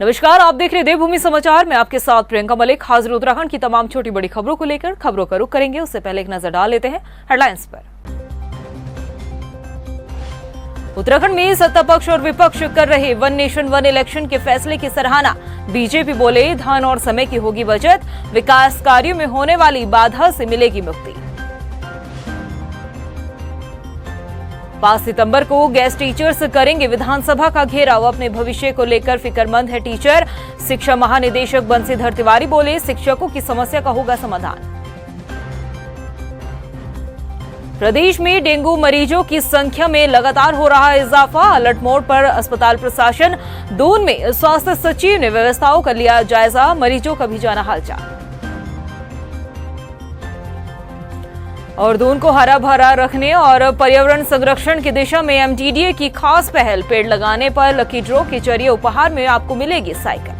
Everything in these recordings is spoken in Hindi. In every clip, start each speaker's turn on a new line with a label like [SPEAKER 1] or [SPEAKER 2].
[SPEAKER 1] नमस्कार, आप देख रहे हैं देवभूमि समाचार में आपके साथ प्रियंका मलिक हाजिर। उत्तराखंड की तमाम छोटी बड़ी खबरों को लेकर खबरों का रुख करेंगे। उससे पहले एक नजर डाल लेते हैं हेडलाइंस पर। उत्तराखंड में सत्ता पक्ष और विपक्ष कर रहे वन नेशन वन इलेक्शन के फैसले की सराहना। बीजेपी बोले धन और समय की होगी बचत, विकास कार्यों में होने वाली बाधा से मिलेगी मुक्ति। 5 सितंबर को गेस्ट टीचर्स करेंगे विधानसभा का घेराव। अपने भविष्य को लेकर फिक्रमंद है टीचर। शिक्षा महानिदेशक बंसीधर तिवारी बोले शिक्षकों की समस्या का होगा समाधान। प्रदेश में डेंगू मरीजों की संख्या में लगातार हो रहा इजाफा। अलर्ट मोड पर अस्पताल प्रशासन। दून में स्वास्थ्य सचिव ने व्यवस्थाओं का लिया जायजा। मरीजों का भी जाना हालचाल। और दून को हरा भरा रखने और पर्यावरण संरक्षण की दिशा में एमटीडीए की खास पहल। पेड़ लगाने पर लकी ड्रॉ के जरिए उपहार में आपको मिलेगी साइकिल।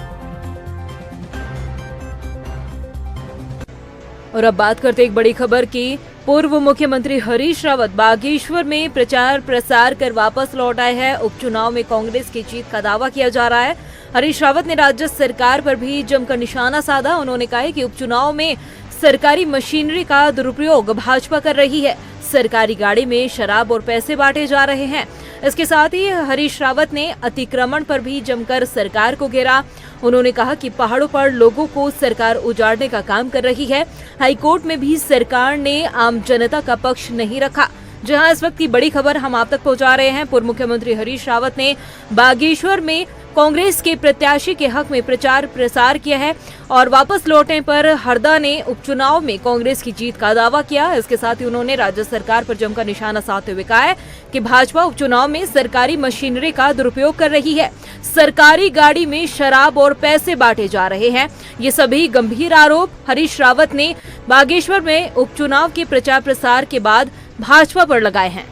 [SPEAKER 1] और अब बात करते एक बड़ी खबर की। पूर्व मुख्यमंत्री हरीश रावत बागेश्वर में प्रचार प्रसार कर वापस लौट आए हैं। उपचुनाव में कांग्रेस की जीत का दावा किया जा रहा है। हरीश रावत ने राज्य सरकार पर भी जमकर निशाना साधा। उन्होंने कहा कि उपचुनाव में सरकारी मशीनरी का दुरुपयोग भाजपा कर रही है। सरकारी गाड़ी में शराब और पैसे बांटे जा रहे हैं। इसके साथ ही हरीश रावत ने अतिक्रमण पर भी जमकर सरकार को घेरा। उन्होंने कहा कि पहाड़ों पर लोगों को सरकार उजाड़ने का काम कर रही है। हाईकोर्ट में भी सरकार ने आम जनता का पक्ष नहीं रखा। जहां इस वक्त की बड़ी खबर हम आप तक पहुंचा रहे हैं। पूर्व मुख्यमंत्री हरीश रावत ने बागेश्वर में कांग्रेस के प्रत्याशी के हक में प्रचार प्रसार किया है और वापस लौटने पर हरदा ने उपचुनाव में कांग्रेस की जीत का दावा किया। इसके साथ ही उन्होंने राज्य सरकार पर जमकर निशाना साधते हुए कहा है कि भाजपा उपचुनाव में सरकारी मशीनरी का दुरुपयोग कर रही है। सरकारी गाड़ी में शराब और पैसे बांटे जा रहे हैं। ये सभी गंभीर आरोप हरीश रावत ने बागेश्वर में उपचुनाव के प्रचार प्रसार के बाद भाजपा पर लगाए हैं।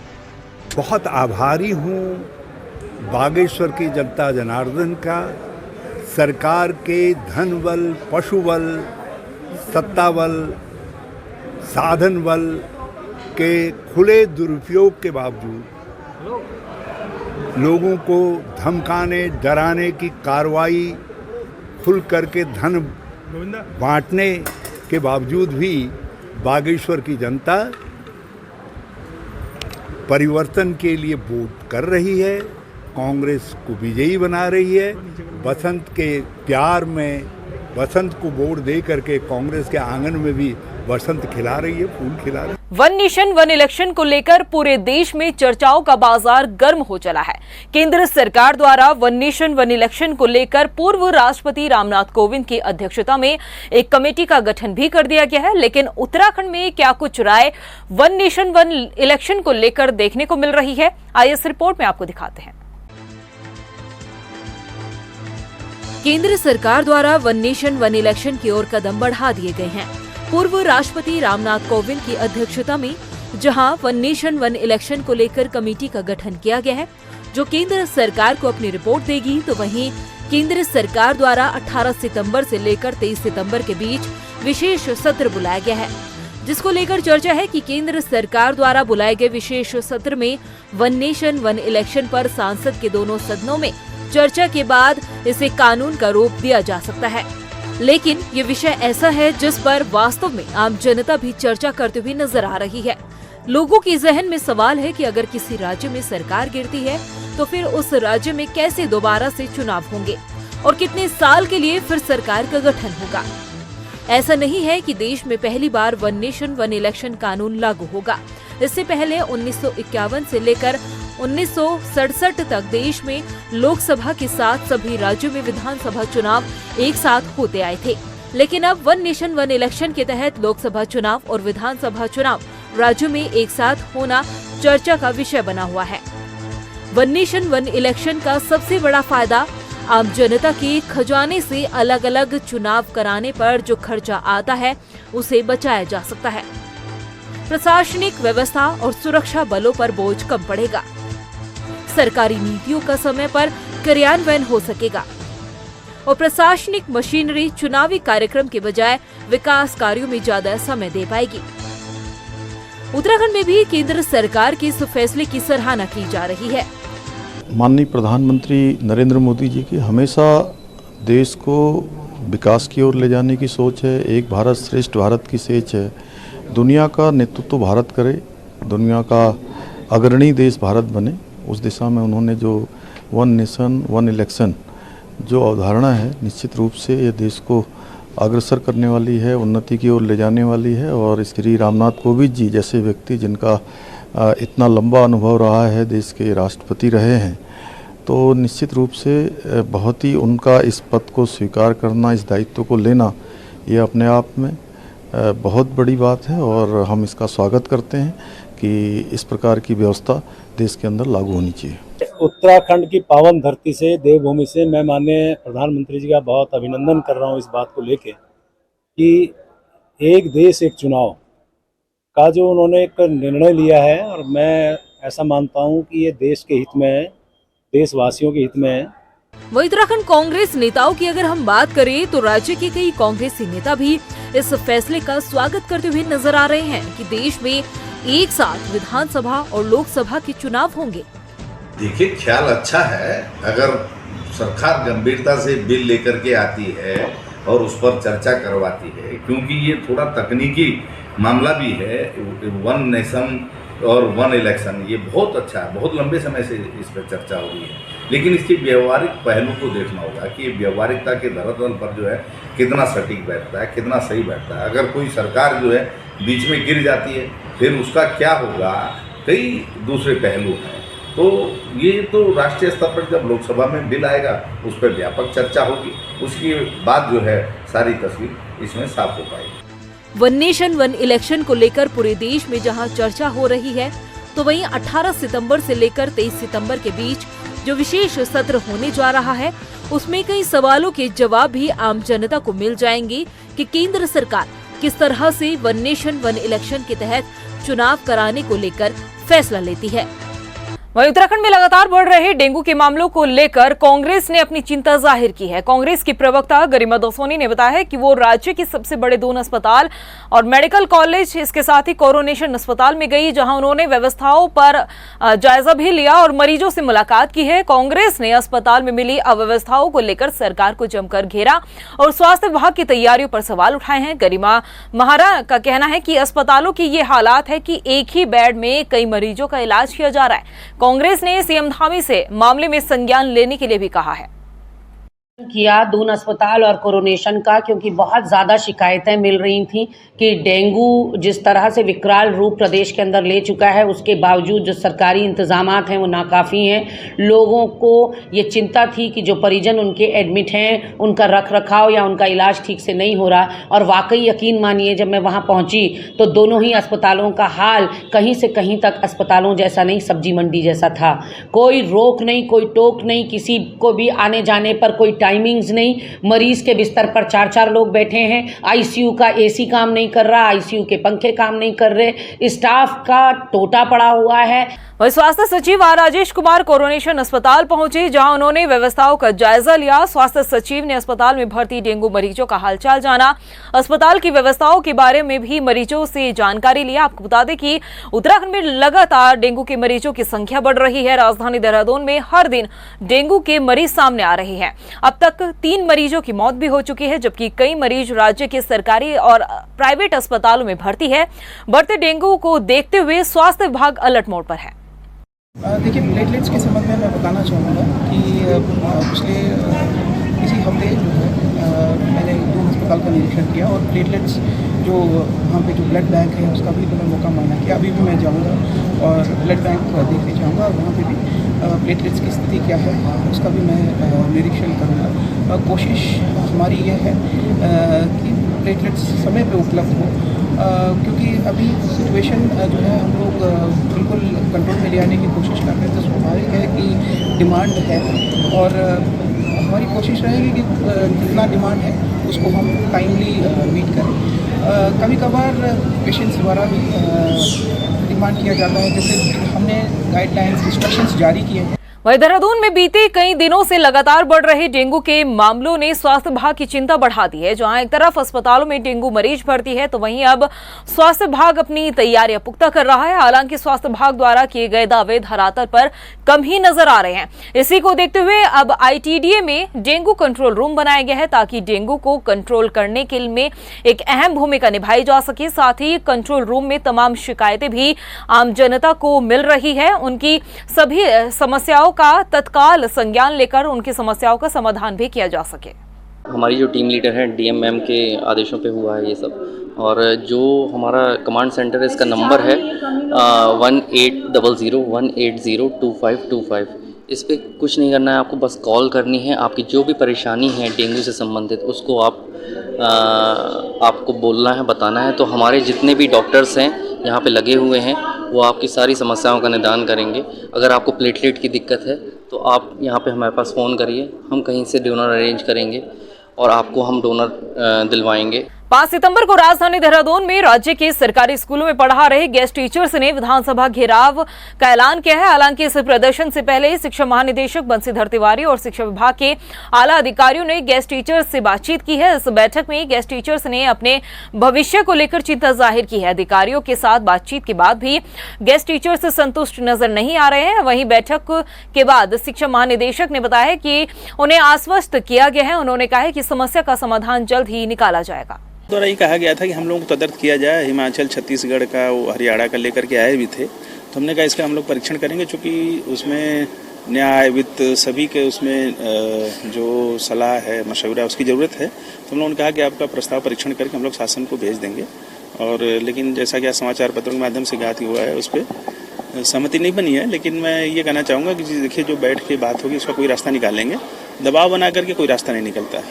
[SPEAKER 2] बहुत आभारी हूँ बागेश्वर की जनता जनार्दन का, सरकार के धन बल, पशु बल, सत्ता बल, साधन बल के खुले दुरुपयोग के बावजूद लोगों को धमकाने डराने की कार्रवाई खुल करके धन बांटने के बावजूद भी बागेश्वर की जनता परिवर्तन के लिए वोट कर रही है, कांग्रेस को विजयी बना रही है। बसंत के प्यार में बसंत को वोट दे करके कांग्रेस के आंगन में भी बसंत खिला रही है, फूल खिला रही है।
[SPEAKER 1] वन नेशन वन इलेक्शन को लेकर पूरे देश में चर्चाओं का बाजार गर्म हो चला है। केंद्र सरकार द्वारा वन नेशन वन इलेक्शन को लेकर पूर्व राष्ट्रपति रामनाथ कोविंद की अध्यक्षता में एक कमेटी का गठन भी कर दिया गया है। लेकिन उत्तराखंड में क्या कुछ राय वन नेशन वन इलेक्शन को लेकर देखने को मिल रही है, आइए इस रिपोर्ट में आपको दिखाते हैं। केंद्र सरकार द्वारा वन नेशन वन इलेक्शन की ओर कदम बढ़ा दिए गए हैं। पूर्व राष्ट्रपति रामनाथ कोविंद की अध्यक्षता में जहां वन नेशन वन इलेक्शन को लेकर कमेटी का गठन किया गया है, जो केंद्र सरकार को अपनी रिपोर्ट देगी, तो वहीं केंद्र सरकार द्वारा 18 सितंबर से लेकर 23 सितंबर के बीच विशेष सत्र बुलाया गया है, जिसको लेकर चर्चा है कि केंद्र सरकार द्वारा बुलाए गए विशेष सत्र में वन नेशन वन इलेक्शन पर सांसद के दोनों सदनों में चर्चा के बाद इसे कानून का रूप दिया जा सकता है। लेकिन ये विषय ऐसा है जिस पर वास्तव में आम जनता भी चर्चा करते हुए नजर आ रही है। लोगों के जहन में सवाल है कि अगर किसी राज्य में सरकार गिरती है तो फिर उस राज्य में कैसे दोबारा से चुनाव होंगे और कितने साल के लिए फिर सरकार का गठन होगा। ऐसा नहीं है कि देश में पहली बार वन नेशन वन इलेक्शन कानून लागू होगा। इससे पहले 1951 से लेकर 1967 तक देश में लोकसभा के साथ सभी राज्यों में विधानसभा चुनाव एक साथ होते आए थे। लेकिन अब वन नेशन वन इलेक्शन के तहत लोकसभा चुनाव और विधानसभा चुनाव राज्यों में एक साथ होना चर्चा का विषय बना हुआ है। वन नेशन वन इलेक्शन का सबसे बड़ा फायदा आम जनता के खजाने से अलग अलग चुनाव कराने पर जो खर्चा आता है उसे बचाया जा सकता है। प्रशासनिक व्यवस्था और सुरक्षा बलों पर बोझ कम पड़ेगा। सरकारी नीतियों का समय पर क्रियान्वयन हो सकेगा और प्रशासनिक मशीनरी चुनावी कार्यक्रम के बजाय विकास कार्यों में ज्यादा समय दे पाएगी। उत्तराखंड में भी केंद्र सरकार के इस फैसले की सराहना की जा रही है।
[SPEAKER 3] माननीय प्रधानमंत्री नरेंद्र मोदी जी की हमेशा देश को विकास की ओर ले जाने की सोच है, एक भारत श्रेष्ठ भारत की सोच है। दुनिया का नेतृत्व भारत करे, दुनिया का अग्रणी देश भारत बने, उस दिशा में उन्होंने जो वन नेशन वन इलेक्शन जो अवधारणा है, निश्चित रूप से ये देश को अग्रसर करने वाली है, उन्नति की ओर ले जाने वाली है। और श्री रामनाथ कोविंद जी जैसे व्यक्ति जिनका इतना लंबा अनुभव रहा है, देश के राष्ट्रपति रहे हैं, तो निश्चित रूप से बहुत ही उनका इस पद को स्वीकार करना, इस दायित्व को लेना, ये अपने आप में बहुत बड़ी बात है। और हम इसका स्वागत करते हैं कि इस प्रकार की व्यवस्था देश के अंदर लागू होनी चाहिए।
[SPEAKER 4] उत्तराखंड की पावन धरती से, देवभूमि से मैं माननीय प्रधानमंत्री जी का बहुत अभिनंदन कर रहा हूं इस बात को लेके कि एक देश एक चुनाव का जो उन्होंने एक निर्णय लिया है, और मैं ऐसा मानता हूं कि ये देश के हित में है, देशवासियों के हित में है।
[SPEAKER 1] वहीं उत्तराखंड कांग्रेस नेताओं की अगर हम बात करें तो राज्य के कई कांग्रेसी नेता भी इस फैसले का स्वागत करते हुए नजर आ रहे हैं कि देश में एक साथ विधानसभा और लोकसभा के चुनाव होंगे।
[SPEAKER 5] देखिए, ख्याल अच्छा है अगर सरकार गंभीरता से बिल लेकर के आती है और उस पर चर्चा करवाती है, क्योंकि ये थोड़ा तकनीकी मामला भी है। वन नेशन और वन इलेक्शन ये बहुत अच्छा है, बहुत लंबे समय से इस पर चर्चा हो रही है, लेकिन इसके व्यवहारिक पहलू को देखना होगा कि व्यवहारिकता के धरातल पर जो है कितना सटीक बैठता है, कितना सही बैठता है। अगर कोई सरकार जो है बीच में गिर जाती है, फिर उसका क्या होगा, कई दूसरे पहलू हैं। तो ये तो राष्ट्रीय स्तर पर जब लोकसभा में बिल आएगा उस पर व्यापक चर्चा होगी, उसके बाद जो है सारी तस्वीर इसमें साफ हो पाएगी।
[SPEAKER 1] वन नेशन वन इलेक्शन को लेकर पूरे देश में जहां चर्चा हो रही है, तो वहीं 18 सितंबर से लेकर 23 सितंबर के बीच जो विशेष सत्र होने जा रहा है, उसमें कई सवालों के जवाब भी आम जनता को मिल जाएंगे कि केंद्र सरकार किस तरह से वन नेशन वन इलेक्शन के तहत चुनाव कराने को लेकर फैसला लेती है। वहीं उत्तराखंड में लगातार बढ़ रहे डेंगू के मामलों को लेकर कांग्रेस ने अपनी चिंता जाहिर की है। कांग्रेस की प्रवक्ता गरिमा दसोनी ने बताया है कि वो राज्य के सबसे बड़े 2 अस्पताल और मेडिकल कॉलेज, इसके साथ ही कोरोनेशन अस्पताल में गई, जहां उन्होंने व्यवस्थाओं पर जायजा भी लिया और मरीजों से मुलाकात की है। कांग्रेस ने अस्पताल में मिली अव्यवस्थाओं को लेकर सरकार को जमकर घेरा और स्वास्थ्य विभाग की तैयारियों पर सवाल उठाए हैं। गरिमा महारा का कहना है कि अस्पतालों की ये हालात है कि एक ही बेड में कई मरीजों का इलाज किया जा रहा है। कांग्रेस ने सीएम धामी से मामले में संज्ञान लेने के लिए भी कहा है।
[SPEAKER 6] किया दून अस्पताल और कोरोनेशन का, क्योंकि बहुत ज़्यादा शिकायतें मिल रही थी कि डेंगू जिस तरह से विकराल रूप प्रदेश के अंदर ले चुका है, उसके बावजूद जो सरकारी इंतजामात हैं वो नाकाफ़ी हैं। लोगों को ये चिंता थी कि जो परिजन उनके एडमिट हैं उनका रख रखाव या उनका इलाज ठीक से नहीं हो रहा, और वाकई यकीन मानिए जब मैं वहाँ पहुँची तो दोनों ही अस्पतालों का हाल कहीं से कहीं तक अस्पतालों जैसा नहीं, सब्जी मंडी जैसा था। कोई रोक नहीं, कोई टोक नहीं, किसी को भी आने जाने पर कोई टाइमिंग्स नहीं। मरीज के बिस्तर पर 4-4 लोग बैठे हैं। आईसीयू का एसी काम नहीं कर रहा, आईसीयू के पंखे काम नहीं कर रहे, स्टाफ का टोटा पड़ा हुआ है।
[SPEAKER 1] वहीं स्वास्थ्य सचिव आर राजेश कुमार कोरोनेशन अस्पताल पहुंचे, जहां उन्होंने व्यवस्थाओं का जायजा लिया। स्वास्थ्य सचिव ने अस्पताल में भर्ती डेंगू मरीजों का हालचाल जाना, अस्पताल की व्यवस्थाओं के बारे में भी मरीजों से जानकारी लिया। आपको बता दें कि उत्तराखंड में लगातार डेंगू के मरीजों की संख्या बढ़ रही है। राजधानी देहरादून में हर दिन डेंगू के मरीज सामने आ रहे हैं। अब तक 3 मरीजों की मौत भी हो चुकी है, जबकि कई मरीज राज्य के सरकारी और प्राइवेट अस्पतालों में भर्ती है। बढ़ते डेंगू को देखते हुए स्वास्थ्य विभाग अलर्ट मोड पर है।
[SPEAKER 7] देखिए, प्लेटलेट्स के संबंध में मैं बताना चाहूँगा कि पिछले किसी हफ्ते जो है मैंने 2 अस्पताल का निरीक्षण किया, और प्लेटलेट्स जो वहाँ पे जो ब्लड बैंक है उसका भी मैंने मौका माना कि अभी भी मैं जाऊँगा और ब्लड बैंक देखने जाऊँगा, और वहाँ पे भी प्लेटलेट्स की स्थिति क्या है उसका भी मैं निरीक्षण करूँगा। कोशिश हमारी ये है कि प्लेटलेट्स समय पे उपलब्ध हो, क्योंकि अभी सिचुएशन जो है हम लोग बिल्कुल कंट्रोल में ले आने की कोशिश कर रहे हैं। तो स्वाभाविक है कि डिमांड है, और हमारी कोशिश रहेगी कि जितना डिमांड है उसको हम टाइमली मीट करें। कभी कभार पेशेंट्स द्वारा भी डिमांड किया जाता है, जैसे हमने गाइडलाइंस इंस्ट्रक्शंस जारी किए हैं।
[SPEAKER 1] वहीं देहरादून में बीते कई दिनों से लगातार बढ़ रहे डेंगू के मामलों ने स्वास्थ्य विभाग की चिंता बढ़ा दी है। जहां एक तरफ अस्पतालों में डेंगू मरीज भर्ती है, तो वहीं अब स्वास्थ्य विभाग अपनी तैयारियां पुख्ता कर रहा है। हालांकि स्वास्थ्य विभाग द्वारा किए गए दावे धरातल पर कम ही नजर आ रहे हैं। इसी को देखते हुए अब ITDA में डेंगू कंट्रोल रूम बनाया गया है, ताकि डेंगू को कंट्रोल करने के लिए एक अहम भूमिका निभाई जा सके। साथ ही कंट्रोल रूम में तमाम शिकायतें भी आम जनता को मिल रही है, उनकी सभी समस्याओं का तत्काल संज्ञान लेकर उनकी समस्याओं का समाधान भी किया जा सके।
[SPEAKER 8] हमारी जो टीम लीडर हैं DM मैम के आदेशों पे हुआ है ये सब। और जो हमारा कमांड सेंटर है, इसका नंबर है 1800-180-2525। इस पर कुछ नहीं करना है, आपको बस कॉल करनी है। आपकी जो भी परेशानी है डेंगू से संबंधित, उसको आपको बोलना है, बताना है। तो हमारे जितने भी डॉक्टर्स हैं यहाँ पे लगे हुए हैं, वो आपकी सारी समस्याओं का निदान करेंगे। अगर आपको प्लेटलेट की दिक्कत है तो आप यहाँ पे हमारे पास फ़ोन करिए, हम कहीं से डोनर अरेंज करेंगे और आपको हम डोनर दिलवाएंगे।
[SPEAKER 1] 5 सितंबर को राजधानी देहरादून में राज्य के सरकारी स्कूलों में पढ़ा रहे गेस्ट टीचर्स ने विधानसभा घेराव का ऐलान किया है। हालांकि इस प्रदर्शन से पहले शिक्षा महानिदेशक बंसीधर तिवारी और शिक्षा विभाग के आला अधिकारियों ने गेस्ट टीचर्स से बातचीत की है। इस बैठक में गेस्ट टीचर्स ने अपने भविष्य को लेकर चिंता जाहिर की है। अधिकारियों के साथ बातचीत के बाद भी गेस्ट टीचर्स संतुष्ट नजर नहीं आ रहे हैं। वहीं बैठक के बाद शिक्षा महानिदेशक ने बताया कि उन्हें आश्वस्त किया गया है। उन्होंने कहा है कि समस्या का समाधान जल्द ही निकाला जाएगा।
[SPEAKER 9] द्वारा ये कहा गया था कि हम लोगों को तदर्थ किया जाए। हिमाचल, छत्तीसगढ़ का, हरियाणा का लेकर के आए भी थे, तो हमने कहा इसका हम लोग परीक्षण करेंगे, चूँकि उसमें न्याय वित्त सभी के उसमें जो सलाह है, मशवरा, उसकी ज़रूरत है। तो हम लोगों ने कहा कि आपका प्रस्ताव परीक्षण करके हम लोग शासन को भेज देंगे। और लेकिन जैसा कि समाचार पत्रों के माध्यम से ज्ञात हुआ है, उस पर सहमति नहीं बनी है। लेकिन मैं ये कहना चाहूँगा कि देखिए, जो बैठ के बात होगी उसका कोई रास्ता निकालेंगे। दबाव बना करके कोई रास्ता नहीं निकलता है।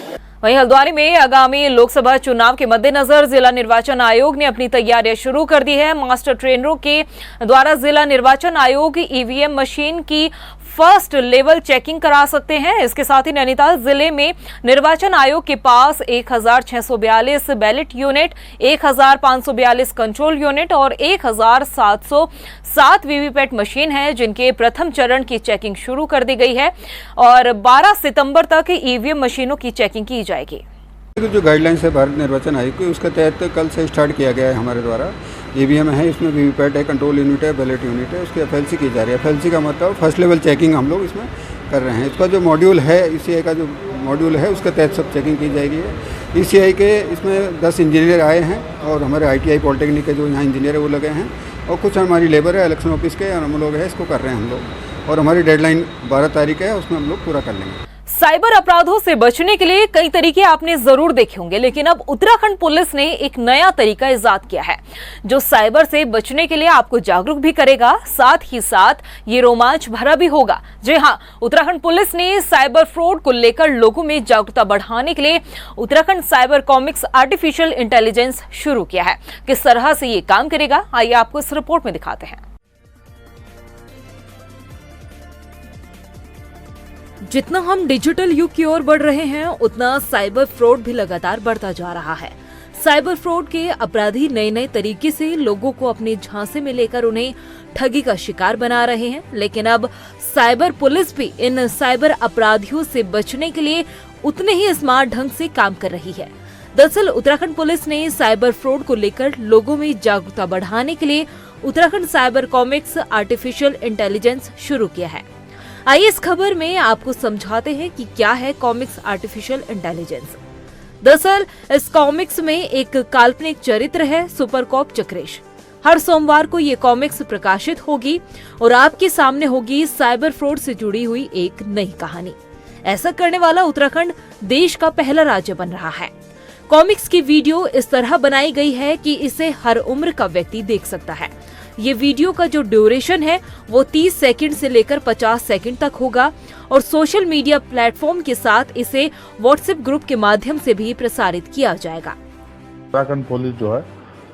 [SPEAKER 1] वहीं हल्द्वानी में आगामी लोकसभा चुनाव के मद्देनजर जिला निर्वाचन आयोग ने अपनी तैयारियां शुरू कर दी है। मास्टर ट्रेनरों के द्वारा जिला निर्वाचन आयोग EVM मशीन की फर्स्ट लेवल चेकिंग करा सकते हैं। इसके साथ ही नैनीताल जिले में निर्वाचन आयोग के पास 1642 बैलेट यूनिट, 1542 कंट्रोल यूनिट और 1707 वीवीपैट मशीन है, जिनके प्रथम चरण की चेकिंग शुरू कर दी गई है और 12 सितंबर तक EVM मशीनों की चेकिंग की जाएगी।
[SPEAKER 10] जो गाइडलाइंस है भारत निर्वाचन आयोग की, उसके तहत कल से स्टार्ट किया गया है हमारे द्वारा। EVM है, इसमें वीवीपैट है, कंट्रोल यूनिट है, बैलेट यूनिट है, उसकी FLC की जा रही है। FLC का मतलब फर्स्ट लेवल चेकिंग हम लोग इसमें कर रहे हैं। इसका जो मॉड्यूल है, ECI का जो मॉड्यूल है, उसके तहत सब चेकिंग की जाएगी। ECI के इसमें 10 इंजीनियर आए हैं और हमारे ITI पॉलिटेक्निक के जो यहाँ इंजीनियर है वो लगे हैं, और कुछ हमारी लेबर है, इलेक्शन ऑफिस के, और हम लोग है, इसको कर रहे हैं हम लोग। और हमारी डेडलाइन 12 तारीख है, उसमें हम लोग पूरा कर लेंगे।
[SPEAKER 1] साइबर अपराधों से बचने के लिए कई तरीके आपने जरूर देखे होंगे, लेकिन अब उत्तराखंड पुलिस ने एक नया तरीका इजाद किया है, जो साइबर से बचने के लिए आपको जागरूक भी करेगा, साथ ही साथ ये रोमांच भरा भी होगा। जी हां, उत्तराखंड पुलिस ने साइबर फ्रॉड को लेकर लोगों में जागरूकता बढ़ाने के लिए Uttarakhand cyber comics artificial intelligence शुरू किया है। किस तरह से ये काम करेगा, आइए आपको इस रिपोर्ट में दिखाते हैं। जितना हम डिजिटल युग की ओर बढ़ रहे हैं, उतना साइबर फ्रॉड भी लगातार बढ़ता जा रहा है। साइबर फ्रॉड के अपराधी नए तरीके से लोगों को अपने झांसे में लेकर उन्हें ठगी का शिकार बना रहे हैं। लेकिन अब साइबर पुलिस भी इन साइबर अपराधियों से बचने के लिए उतने ही स्मार्ट ढंग से काम कर रही है। दरअसल उत्तराखंड पुलिस ने साइबर फ्रॉड को लेकर लोगों में जागरूकता बढ़ाने के लिए Uttarakhand cyber comics artificial intelligence शुरू किया है। आइए इस खबर में आपको समझाते हैं कि क्या है कॉमिक्स आर्टिफिशियल इंटेलिजेंस। दरअसल इस कॉमिक्स में एक काल्पनिक चरित्र है, सुपर कॉप चक्रेश। हर सोमवार को ये कॉमिक्स प्रकाशित होगी और आपके सामने होगी साइबर फ्रॉड से जुड़ी हुई एक नई कहानी। ऐसा करने वाला उत्तराखंड देश का पहला राज्य बन रहा है। कॉमिक्स की वीडियो इस तरह बनाई गई है कि इसे हर उम्र का व्यक्ति देख सकता है। ये वीडियो का जो ड्यूरेशन है वो 30 सेकंड से लेकर 50 सेकंड तक होगा और सोशल मीडिया प्लेटफॉर्म के साथ इसे व्हाट्सएप ग्रुप के माध्यम से भी प्रसारित किया जाएगा।
[SPEAKER 11] उत्तराखंड पुलिस जो है,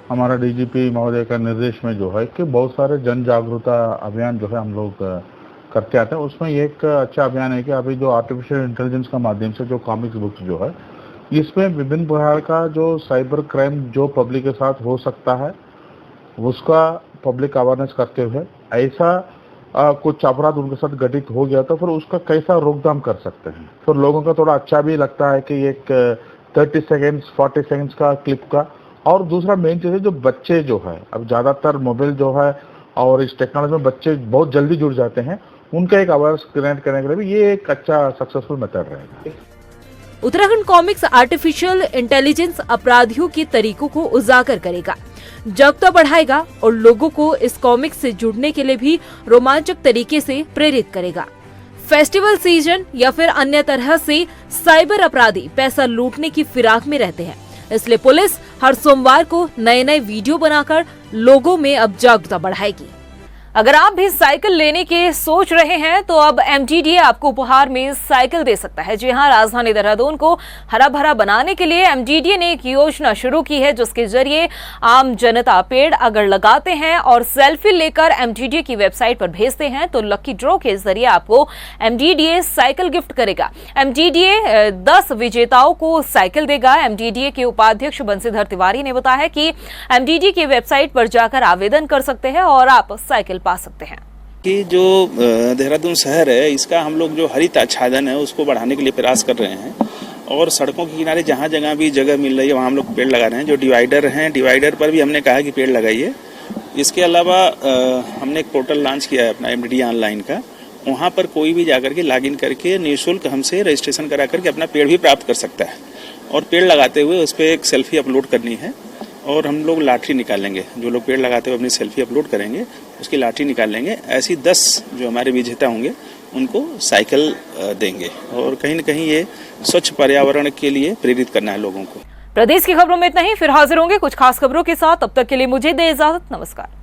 [SPEAKER 11] हमारा DGP महोदय का निर्देश में जो है कि बहुत सारे जन जागरूकता अभियान जो है हम लोग करते आते हैं। उसमें एक अच्छा अभियान है कि अभी जो आर्टिफिशियल इंटेलिजेंस का माध्यम से जो कॉमिक्स बुक्स जो है, इसमें विभिन्न प्रकार का जो साइबर क्राइम जो पब्लिक के साथ हो सकता है उसका पब्लिक अवेयरनेस करते हुए ऐसा कुछ अपराध उनके साथ घटित हो गया तो फिर उसका कैसा रोकथाम कर सकते हैं। तो लोगों को थोड़ा अच्छा भी लगता है कि एक 30 सेकेंड्स 40 सेकेंड्स का क्लिप का। और दूसरा मेन चीज़ है जो बच्चे जो है अब ज़्यादातर मोबाइल जो है और इस टेक्नोलॉजी में बच्चे बहुत जल्दी जुड़ जाते हैं, उनका एक अवेयरनेस क्रिएट करने के लिए भी ये एक अच्छा सक्सेसफुल मेथड रहेगा।
[SPEAKER 1] उत्तराखंड कॉमिक्स आर्टिफिशियल इंटेलिजेंस अपराधियों के तरीकों को उजागर करेगा, जागरूकता बढ़ाएगा और लोगों को इस कॉमिक्स से जुड़ने के लिए भी रोमांचक तरीके से प्रेरित करेगा। फेस्टिवल सीजन या फिर अन्य तरह से साइबर अपराधी पैसा लूटने की फिराक में रहते हैं, इसलिए पुलिस हर सोमवार को नए वीडियो बनाकर लोगों में अब जागरूकता बढ़ाएगी। अगर आप भी साइकिल लेने के सोच रहे हैं तो अब MTDA आपको उपहार में साइकिल दे सकता है। जी हां, राजधानी देहरादून को हरा भरा बनाने के लिए MTDA ने एक योजना शुरू की है, जिसके जरिए आम जनता पेड़ अगर लगाते हैं और सेल्फी लेकर MTDA की वेबसाइट पर भेजते हैं तो लकी ड्रॉ के जरिए आपको MTDA साइकिल गिफ्ट करेगा। MTDA 10 विजेताओं को साइकिल देगा। MTDA के उपाध्यक्ष बंसीधर तिवारी ने बताया कि MTDA की वेबसाइट पर जाकर आवेदन कर सकते हैं और आप साइकिल पा सकते हैं।
[SPEAKER 9] कि जो देहरादून शहर है इसका हम लोग जो हरित आच्छादन है उसको बढ़ाने के लिए प्रयास कर रहे हैं और सड़कों के किनारे जहाँ जगह भी जगह मिल रही है वहाँ हम लोग पेड़ लगा रहे हैं। जो डिवाइडर हैं, डिवाइडर पर भी हमने कहा कि पेड़ लगाइए। इसके अलावा हमने एक पोर्टल लॉन्च किया है अपना MTDA ऑनलाइन का, वहाँ पर कोई भी जाकर के लॉगिन करके निःशुल्क हमसे रजिस्ट्रेशन करा करके अपना पेड़ भी प्राप्त कर सकता है और पेड़ लगाते हुए उस पर एक सेल्फी अपलोड करनी है और हम लोग लॉटरी निकालेंगे। जो लोग पेड़ लगाते हुए अपनी सेल्फी अपलोड करेंगे उसकी लॉटरी निकालेंगे। ऐसी 10 जो हमारे विजेता होंगे उनको साइकिल देंगे और कहीं न कहीं ये स्वच्छ पर्यावरण के लिए प्रेरित करना है लोगों को।
[SPEAKER 1] प्रदेश की खबरों में इतना ही, फिर हाजिर होंगे कुछ खास खबरों के साथ। तब तक के लिए मुझे दे इजाजत, नमस्कार।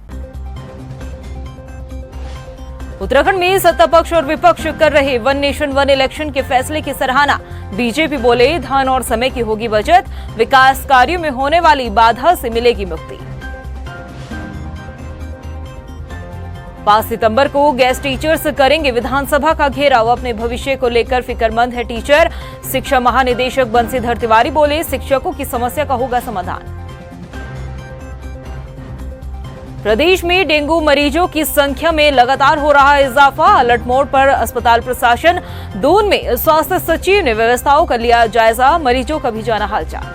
[SPEAKER 1] उत्तराखंड में सत्ता पक्ष और विपक्ष कर रहे वन नेशन वन इलेक्शन के फैसले की सराहना। बीजेपी बोले धन और समय की होगी बचत, विकास कार्यों में होने वाली बाधा से मिलेगी मुक्ति। 5 सितंबर को गेस्ट टीचर्स करेंगे विधानसभा का घेराव, अपने भविष्य को लेकर फिक्रमंद है टीचर। शिक्षा महानिदेशक बंसीधर तिवारी बोले शिक्षकों की समस्या का होगा समाधान। प्रदेश में डेंगू मरीजों की संख्या में लगातार हो रहा है इजाफा, अलर्ट मोड पर अस्पताल प्रशासन। दून में स्वास्थ्य सचिव ने व्यवस्थाओं का लिया जायजा, मरीजों का भी जाना हालचाल।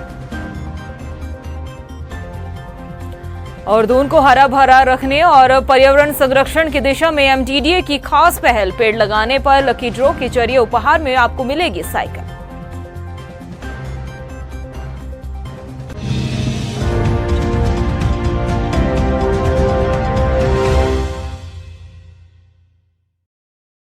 [SPEAKER 1] और दून को हरा भरा रखने और पर्यावरण संरक्षण की दिशा में MTDA की खास पहल, पेड़ लगाने पर लकी ड्रॉ के जरिए उपहार में आपको मिलेगी साइकिल।